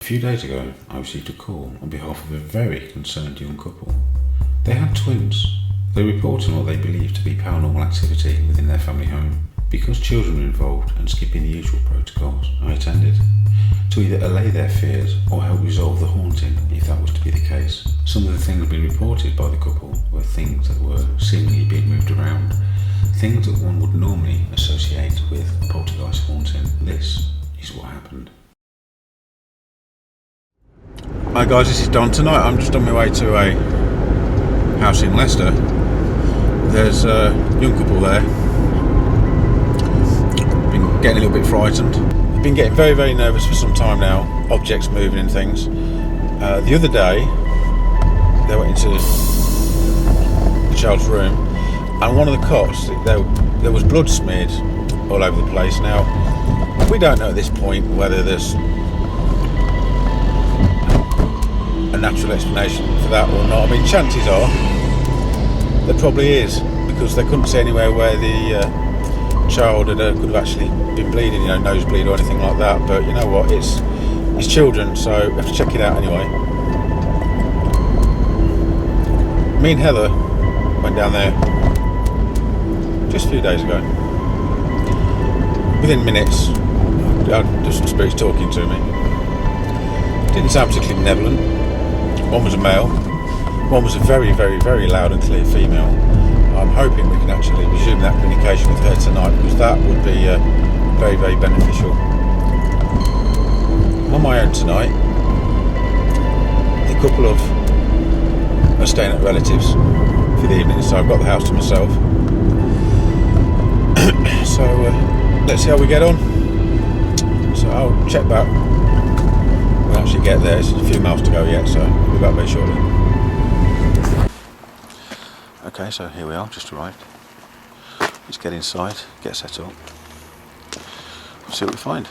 few days ago, I received a call on behalf of a very concerned young couple. They had twins. They were reporting what they believed to be paranormal activity within their family home. Because children were involved and skipping the usual protocols, I attended to either allay their fears or help resolve the haunting if that was to be the case. Some of the things being reported by the couple were things that were seemingly being moved around, things that one would normally associate with a poltergeist haunting. This is what happened. Hi guys, this is Don. Tonight I'm just on my way to a house in Leicester. There's a young couple there. Been getting a little bit frightened. I've been getting very, very nervous for some time now. Objects moving and things. The other day they went into the child's room, and one of the cots, there was blood smeared all over the place. Now we don't know at this point whether there's a natural explanation for that or not. I mean, chances are there probably is, because they couldn't see anywhere where the child could have actually been bleeding, nosebleed or anything like that. But you know what, it's children, so we have to check it out anyway. Me and Heather went down there just a few days ago. Within minutes, just some spirits talking to me. Didn't sound particularly benevolent. One was a male, one was a very, very, very loud and clear female. I'm hoping we can actually resume that communication with her tonight, because that would be very, very beneficial. I'm on my own tonight. A couple of are staying at relatives for the evening, so I've got the house to myself. So let's see how we get on. So I'll check back. We'll actually get there. It's a few miles to go yet, so we'll be back very shortly. Okay, so here we are, just arrived. Let's get inside, get set up, see what we find.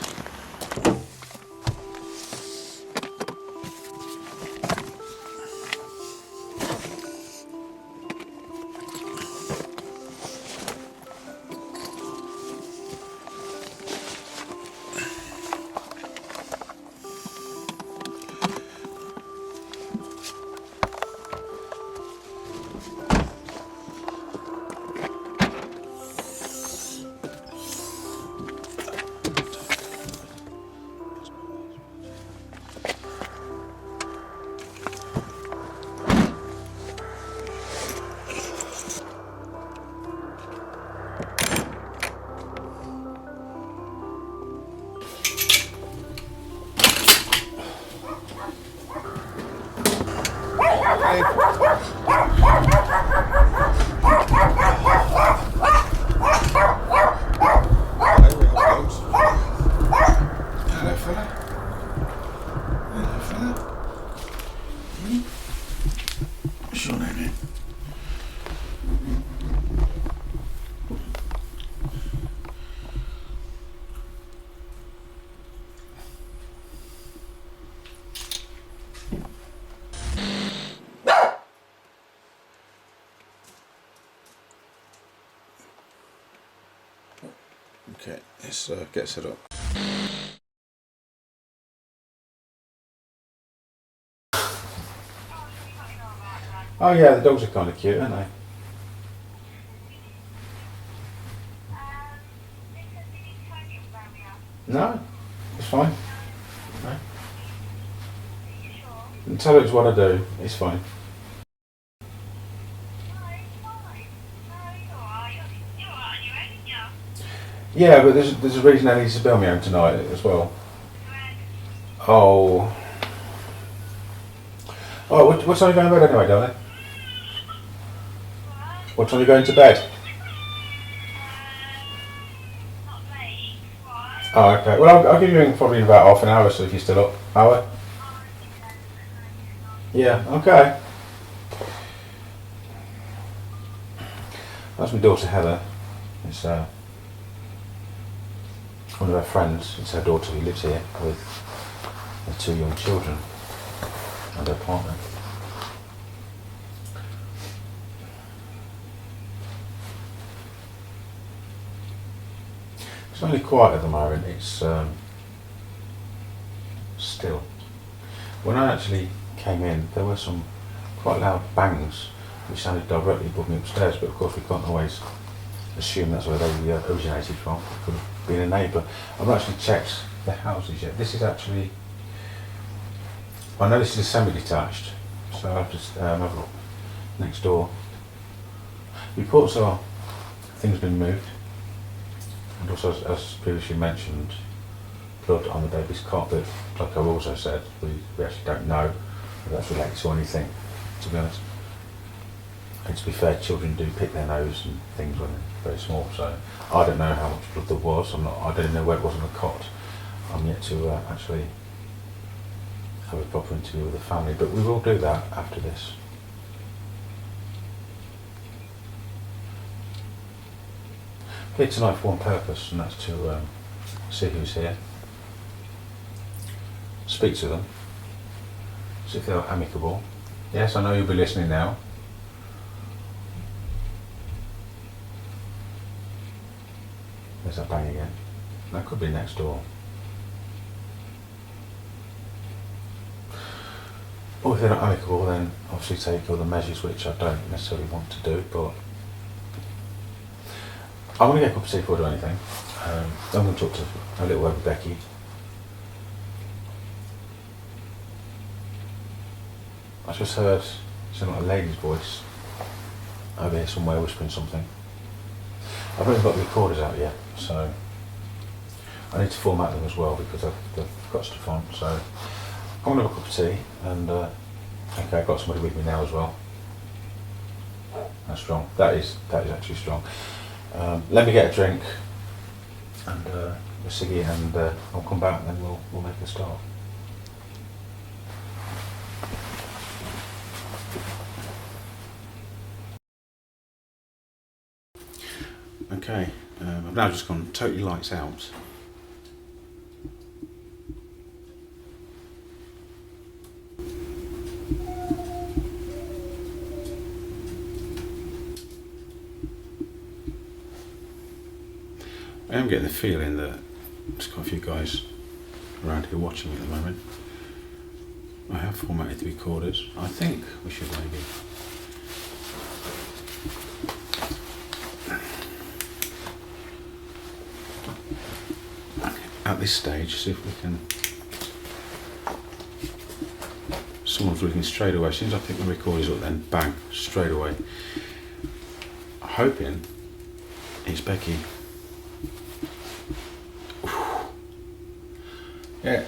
Okay, let's get set up. Oh yeah, the dogs are kind of cute, aren't they? No, it's fine. No. And tell her it's what I do, it's fine. Yeah, but there's a reason I need to be on my own tonight as well. Oh. Oh, what time are you going to bed anyway, darling? What time are you going to bed? Oh, okay. Well, I'll give you probably in about half an hour, so if you're still up. Hour? Yeah, okay. That's my daughter Heather. It's one of her friends. It's her daughter who lives here with her two young children and her partner. It's only quiet at the moment. It's still. When I actually came in, there were some quite loud bangs which sounded directly above me upstairs, but of course we can't always assume that's where they originated from. It could have been a neighbour. I've not actually checked the houses yet. This is actually, I know this is a semi-detached, so I'll just have a look next door. Reports are things been moved, and also as previously mentioned, blood on the baby's cot, but like I also said, we actually don't know if that's related to anything, to be honest. And to be fair, children do pick their nose and things when they're very small, so I don't know how much blood there was. I don't know where it was on the cot. I'm yet to actually have a proper interview with the family, but we will do that after this. Here tonight for one purpose, and that's to see who's here, speak to them, see if they're amicable. Yes, I know you'll be listening now. There's that bang again. That could be next door. Or if they're not amicable, then obviously take other measures, which I don't necessarily want to do, but I'm going to get a cup of tea before I do anything. I'm going to talk to a little word with Becky. I just heard something like a lady's voice over here somewhere whispering something. I've not even got the recorders out yet, so I need to format them as well because they've got stuff on. So I'm going to have a cup of tea, and okay, I've got somebody with me now as well. That's strong. That is actually strong. Let me get a drink and a ciggy, and I'll come back and then we'll make a start. Okay, I've now just gone totally lights out. I am getting the feeling that there's quite a few guys around here watching me at the moment. I have formatted the recorders. I think we should maybe at this stage see if we can. Someone's looking straight away. As soon as I think the recorder's up, then bang, straight away. Hoping it's Becky. Yeah.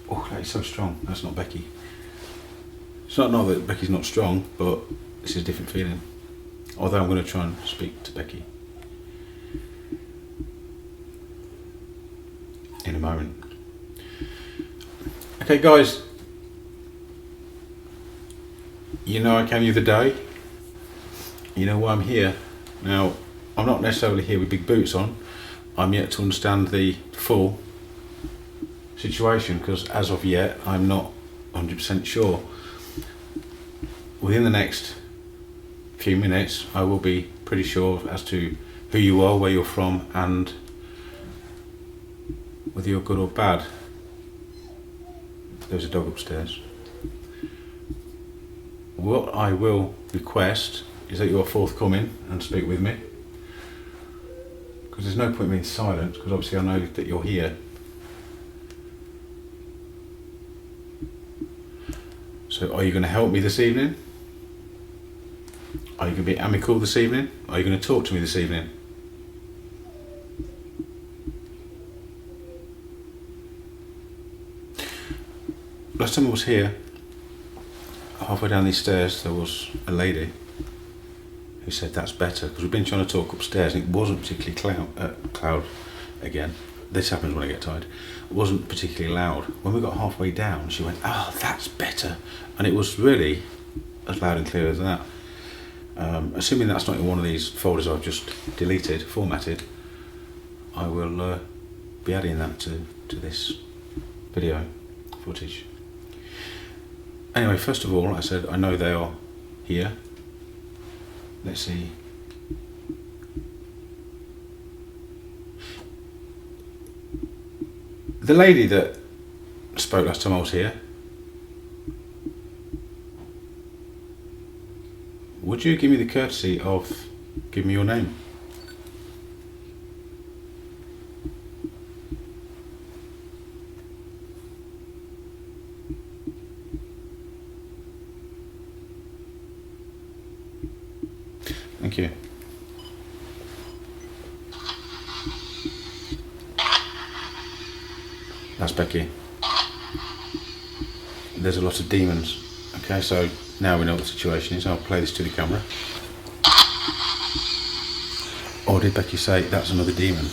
Oh, that is so strong. That's not Becky. It's not that Becky's not strong, but this is a different feeling. Although I'm going to try and speak to Becky in a moment. Okay, guys. You know I came the other day. You know why I'm here. Now, I'm not necessarily here with big boots on. I'm yet to understand the full situation, because as of yet I'm not 100% sure. Within the next few minutes I will be pretty sure as to who you are, where you're from, and whether you're good or bad. There's a dog upstairs. What I will request is that you are forthcoming and speak with me, because there's no point being silent, because obviously I know that you're here. So are you going to help me this evening? Are you going to be amicable this evening? Are you going to talk to me this evening? Last time I was here, halfway down these stairs, there was a lady who said that's better, because we've been trying to talk upstairs and it wasn't particularly loud again. This happens when I get tired. It wasn't particularly loud. When we got halfway down, she went, "Oh, that's better," and it was really as loud and clear as that. Assuming that's not in one of these folders I've just deleted, formatted, I will be adding that to this video footage. Anyway, first of all, like I said, I know they are here. Let's see. The lady that spoke last time I was here, Would you give me the courtesy of giving me your name? Thank you. That's Becky. There's a lot of demons. Okay, so now we know what the situation is. I'll play this to the camera. Or did Becky say that's another demon?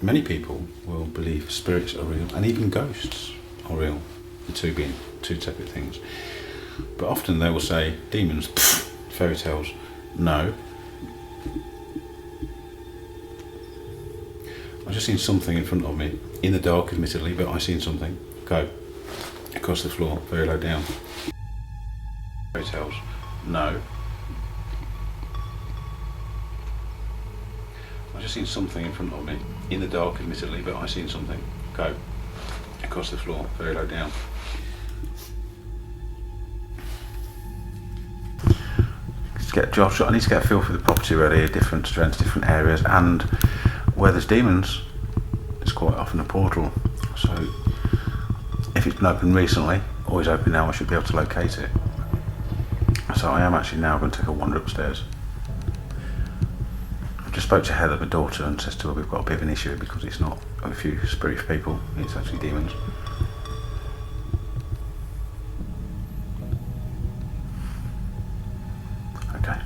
Many people will believe spirits are real and even ghosts are real, the two being two separate things. But often they will say demons, pff, fairy tales. No. I've just seen something in front of me, in the dark admittedly, but I've seen something go across the floor, very low down. Fairy tales. No. I've just seen something in front of me, in the dark admittedly, but I've seen something go across the floor, very low down. I need to get a feel for the property really, different strengths, different areas, and where there's demons, it's quite often a portal. So if it's been open recently, or is open now, I should be able to locate it. So I am actually now going to take a wander upstairs. I just spoke to Heather, my daughter, and says to her we've got a bit of an issue because it's not a few spirit people, it's actually demons. Okay.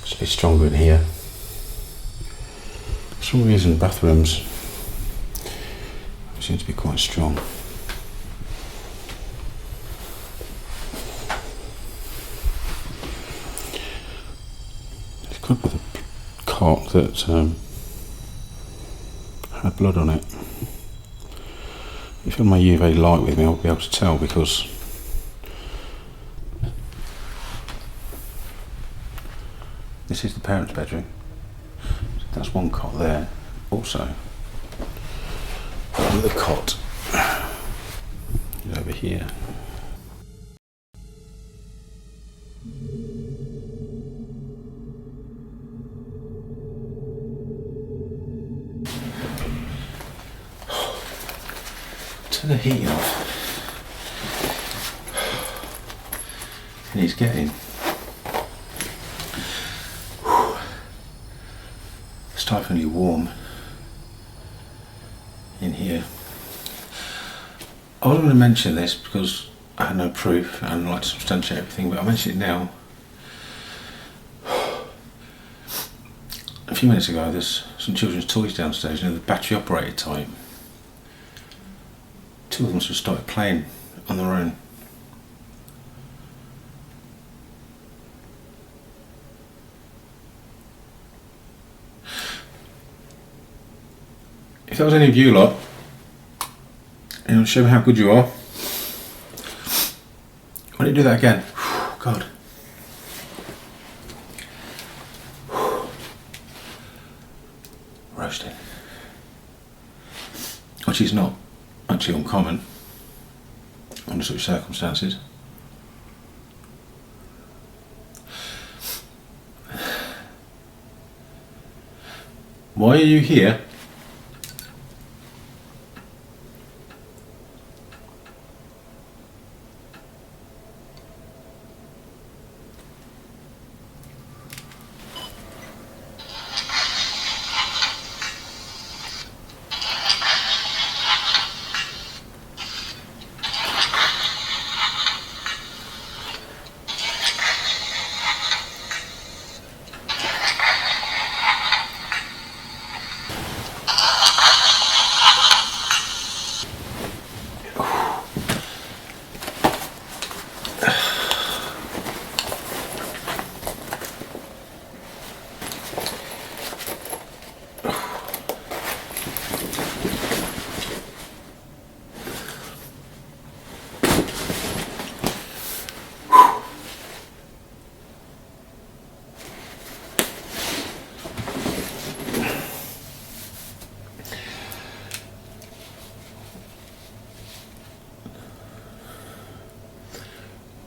It's a bit stronger in here. For some reason bathrooms seem to be quite strong. It's could be the cot that had blood on it. If you had my UV light with me, I'll be able to tell because this is the parents' bedroom. So that's one cot there. Also, another cot is over here. Turn the heating off. And he's getting. Stiflingly warm in here. I wasn't going to mention this because I had no proof and I'd like to substantiate everything, but I'll mention it now. A few minutes ago there's some children's toys downstairs, you know, the battery operated type. Two of them just started playing on their own. If that was any of you lot, you know, show me how good you are. Why don't you do that again? God. Roasting. Which is not actually uncommon under such circumstances. Why are you here?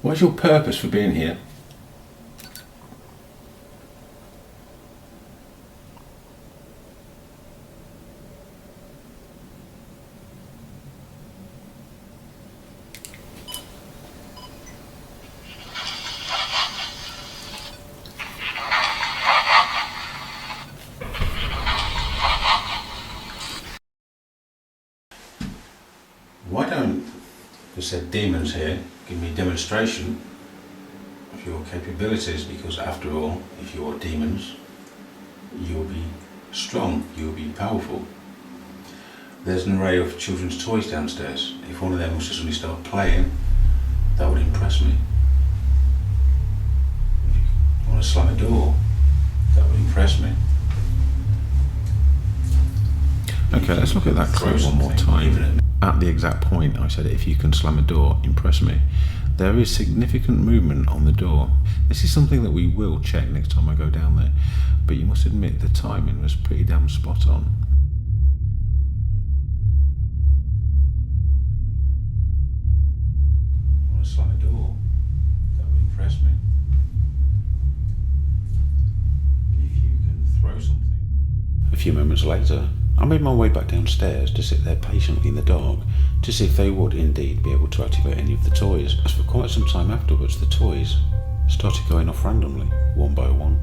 What's your purpose for being here? Why don't the said demons here give me a demonstration of your capabilities, because after all, if you're demons, you'll be strong, you'll be powerful. There's an array of children's toys downstairs. If one of them was to suddenly start playing, that would impress me. If you want to slam a door, that would impress me. Okay, let's look at that clue one more time. At the exact point I said, if you can slam a door, impress me. There is significant movement on the door. This is something that we will check next time I go down there, but you must admit the timing was pretty damn spot on. You want to slam a door? That would impress me. If you can throw something. A few moments later, I made my way back downstairs to sit there patiently in the dark to see if they would indeed be able to activate any of the toys, as for quite some time afterwards the toys started going off randomly, one by one.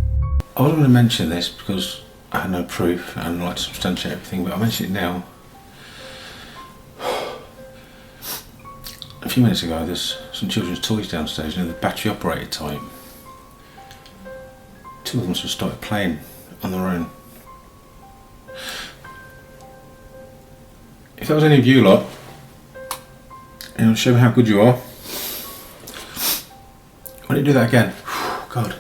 I wasn't going to mention this because I had no proof and I'd like to substantiate everything, but I'll mention it now. A few minutes ago there's some children's toys downstairs, the battery operated type. Two of them sort of started playing on their own. If that was any of you lot, show me how good you are. Why don't you do that again? God.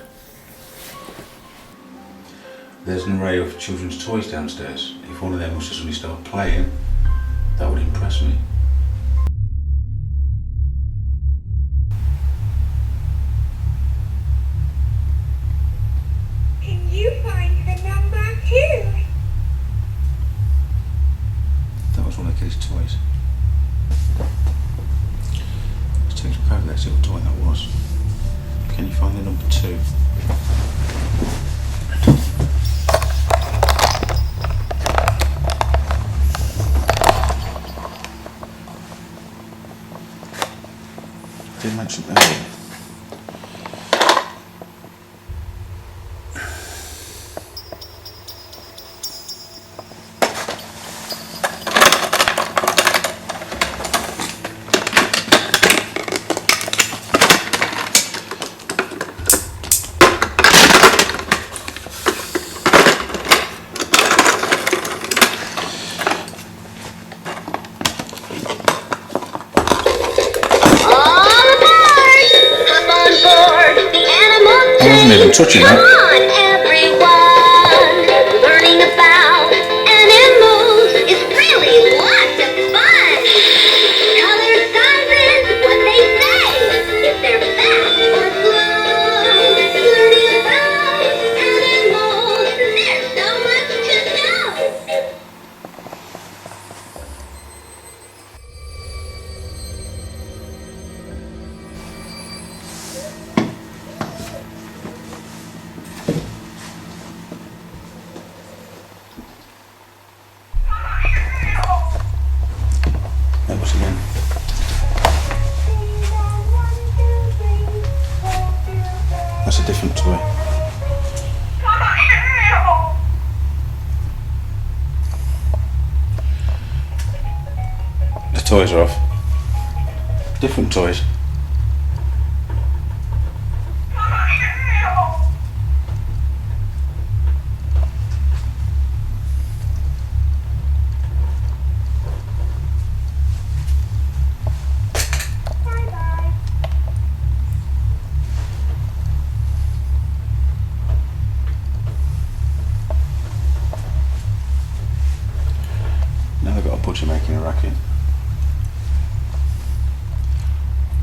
There's an array of children's toys downstairs. If one of them was to suddenly start playing, that would impress me. Can you find the number 2? That was one of the kids' toys. Let's take a look over there, see what toy that was. Can you find the number 2? I didn't mention it earlier. Touching that. Come on, everyone! Learning about animals is really lots of fun! Color sizes, what they say, if they're fast or slow. Learning about animals, there's so much to know! That was again. That's a different toy. The toys are off. Different toys. Now they've got a butcher making a racket.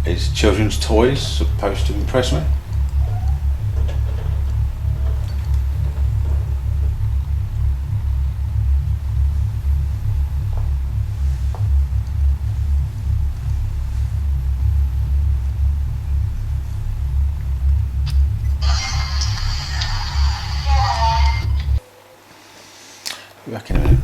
Is children's toys supposed to impress me? Be back in a minute.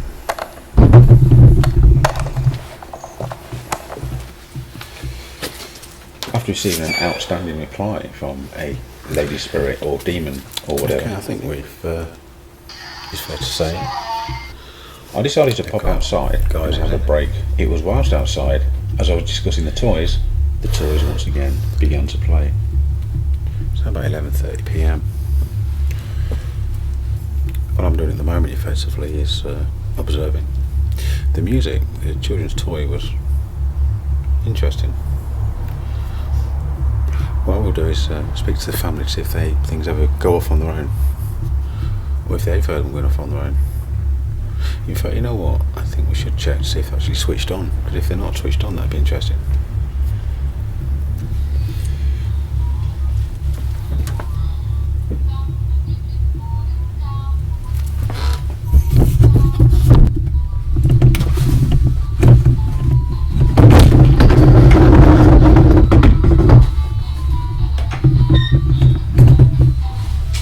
After receiving an outstanding reply from a lady spirit or demon or whatever, Okay, I think it's fair to say. I decided to pop outside and have a break. It was whilst outside, as I was discussing the toys once again began to play. It's about 11:30 p.m. What I'm doing at the moment, effectively, is observing. The music, the children's toy, was interesting. What we'll do is speak to the family to see if things ever go off on their own, or if they've heard them going off on their own. In fact, you know what? I think we should check to see if they're actually switched on, because if they're not switched on, that'd be interesting.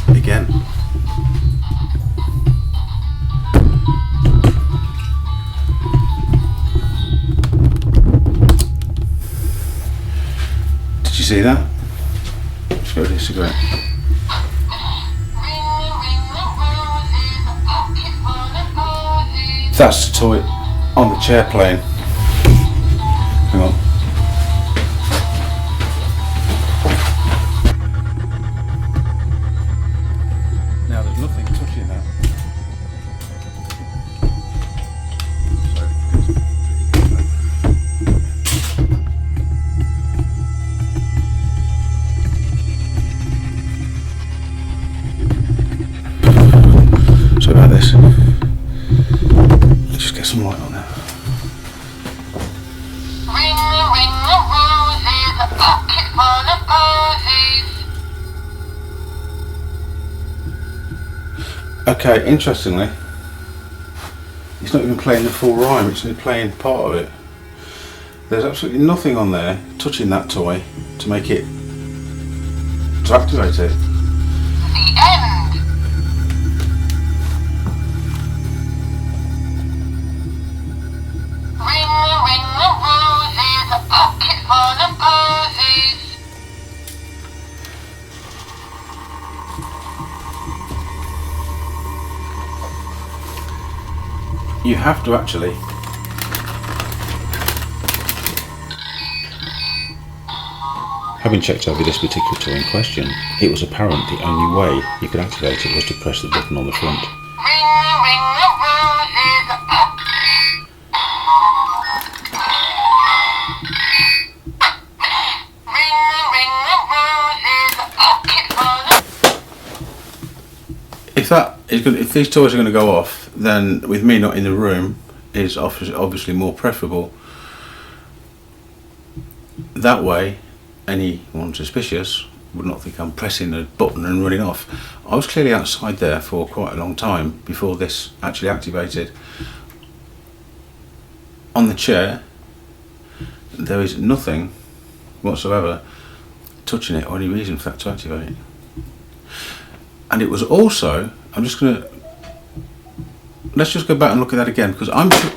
Again. Did you see that? Let's go to a cigarette. That's the toy on the chair playing. Hang on. Now there's nothing touching that. So about this. Let's just get some light on there. Ring the roses, a pocket full of posies. Okay, interestingly, it's not even playing the full rhyme, it's only playing part of it. There's absolutely nothing on there touching that toy to make it, to activate it. The end. Ring the roses, a pocket full of posies. You have to actually Having checked over this particular toy in question, it was apparent the only way you could activate it was to press the button on the front. Ring the roses, a pocket. Ring the roses, a pocket full of. if these toys are going to go off, then with me not in the room is obviously more preferable. That way anyone suspicious would not think I'm pressing a button and running off. I was clearly outside there for quite a long time before this actually activated. On the chair there is nothing whatsoever touching it or any reason for that to activate. And it was also, let's just go back and look at that again, because I'm sure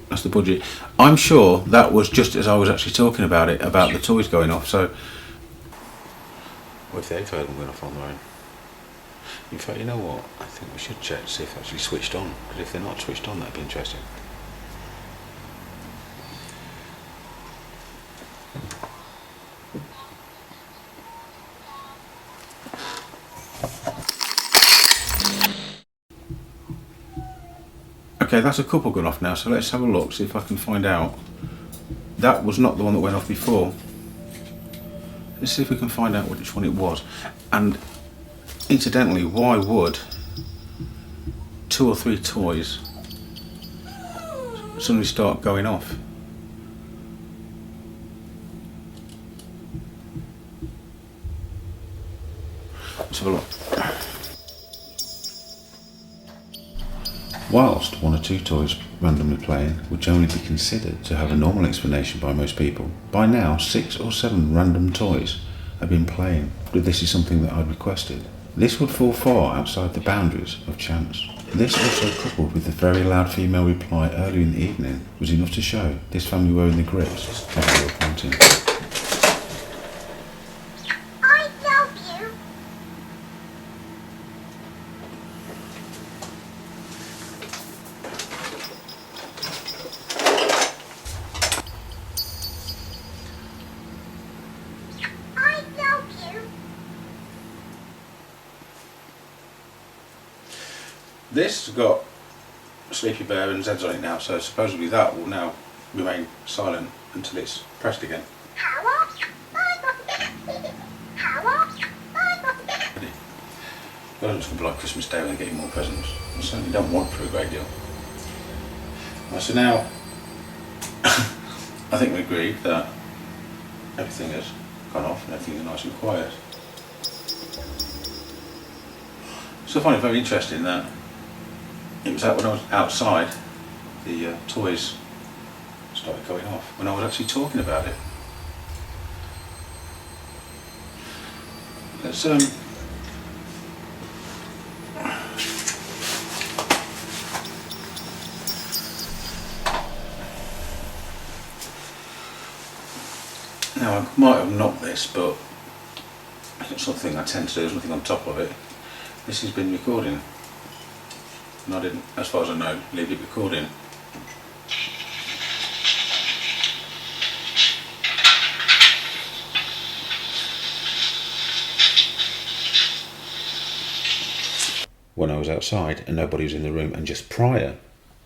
that's the budget. I'm sure that was just as I was actually talking about it, about the toys going off. So, what if they've heard them going off on their own? In fact, you know what? I think we should check to see if they're actually switched on, because if they're not switched on, that'd be interesting. Okay, that's a couple gone off now, so let's have a look, see if I can find out. That was not the one that went off before. Let's see if we can find out which one it was. And incidentally, why would 2 or 3 toys suddenly start going off? Let's have a look. Whilst 1 or 2 toys randomly playing would generally be considered to have a normal explanation by most people, by now 6 or 7 random toys have been playing. But this is something that I'd requested. This would fall far outside the boundaries of chance. This also coupled with the very loud female reply earlier in the evening was enough to show this family were in the grips of a real haunting. I love you. I love you. This has got a sleepy bear and Zeds on it now, so supposedly that will now remain silent until it's pressed again. Well, it's going to be like Christmas Day when they're getting more presents. I certainly don't want for a great deal. Right, so now, I think we agree that everything has gone off and everything is nice and quiet. So I find it very interesting that it was out when I was outside, the toys started going off when I was actually talking about it. Let's now I might have knocked this, but it's something I tend to do, there's nothing on top of it. This has been recording. And I didn't, as far as I know, leave it recording. When I was outside and nobody was in the room and just prior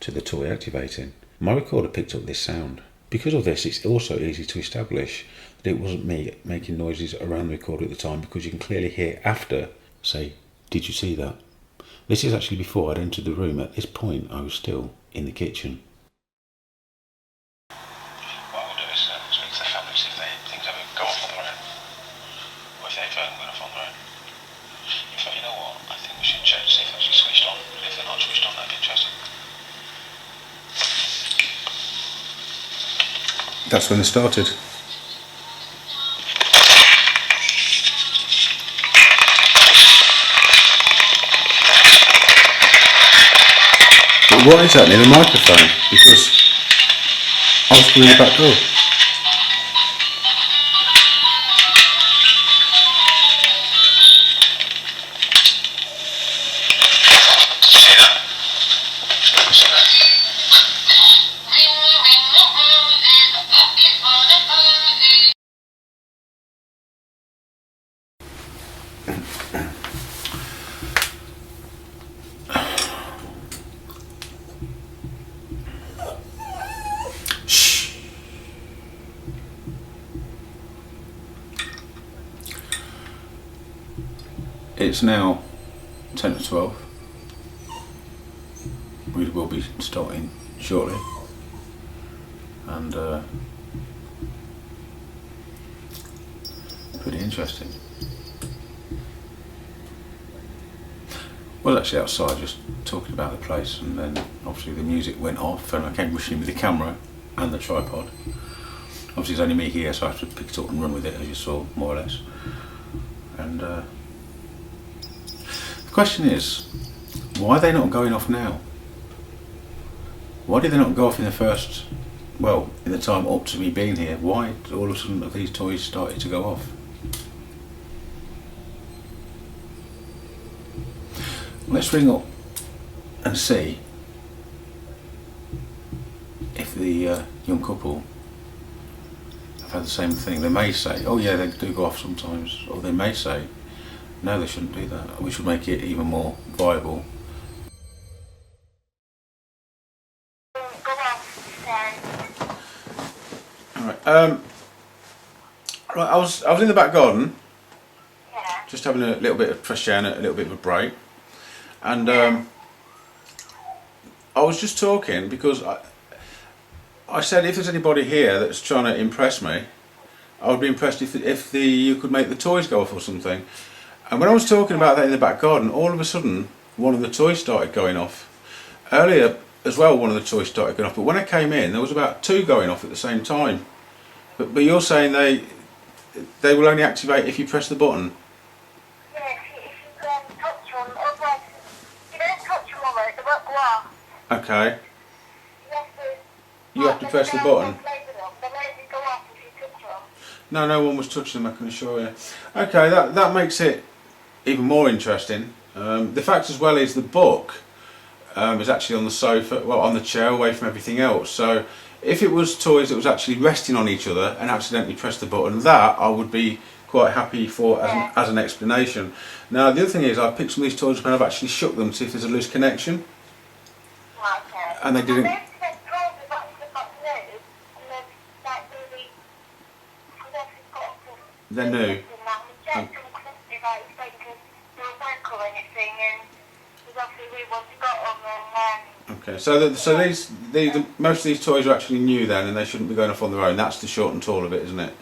to the toy activating, my recorder picked up this sound. Because of this, it's also easy to establish that it wasn't me making noises around the recorder at the time, because you can clearly hear after say, "Did you see that?" This is actually before I'd entered the room. At this point, I was still in the kitchen. What I'll do is speak to the family, see if things ever go off on their own, or if they've gone off on their own. In fact, you know what? I think we should check to see if they're actually switched on. If they're not switched on, that'd be interesting. That's when they started. But what is happening in the microphone? Because I was through the back door. It's now 10 to 12. We will be starting shortly, and pretty interesting. Well, actually outside just talking about the place, and then obviously the music went off and I came rushing with the camera and the tripod. Obviously it's only me here, so I have to pick it up and run with it, as you saw, more or less. And the question is, why are they not going off now? Why did they not go off in the first, well, in the time up to me being here? Why all of a sudden have these toys started to go off? Let's ring up and see if the young couple have had the same thing. They may say, oh yeah, they do go off sometimes, or they may say, no, they shouldn't do that. We should make it even more viable. Alright, right, I was in the back garden, just having a little bit of fresh air and a little bit of a break, and I was just talking because I said if there's anybody here that's trying to impress me, I would be impressed if you could make the toys go off or something. And when I was talking about that in the back garden, all of a sudden one of the toys started going off. Earlier as well, one of the toys started going off, but when I came in there was about two going off at the same time. But you're saying they will only activate if you press the button? Yeah, if you touch them, otherwise, if you don't touch them, the off. Okay. You You have to press the button. The lights go off if you touch them. No, no one was touching them, I can assure you. Okay, that makes it even more interesting. The fact as well is the book is actually on the sofa, well, on the chair, away from everything else. So if it was toys that was actually resting on each other and accidentally pressed the button, that I would be quite happy for as an explanation. Now the other thing is, I picked some of these toys up and I've actually shook them to see if there's a loose connection, Okay. and they didn't. They're new. Okay, so these most of these toys are actually new then, and they shouldn't be going off on their own. That's the short and tall of it, isn't it?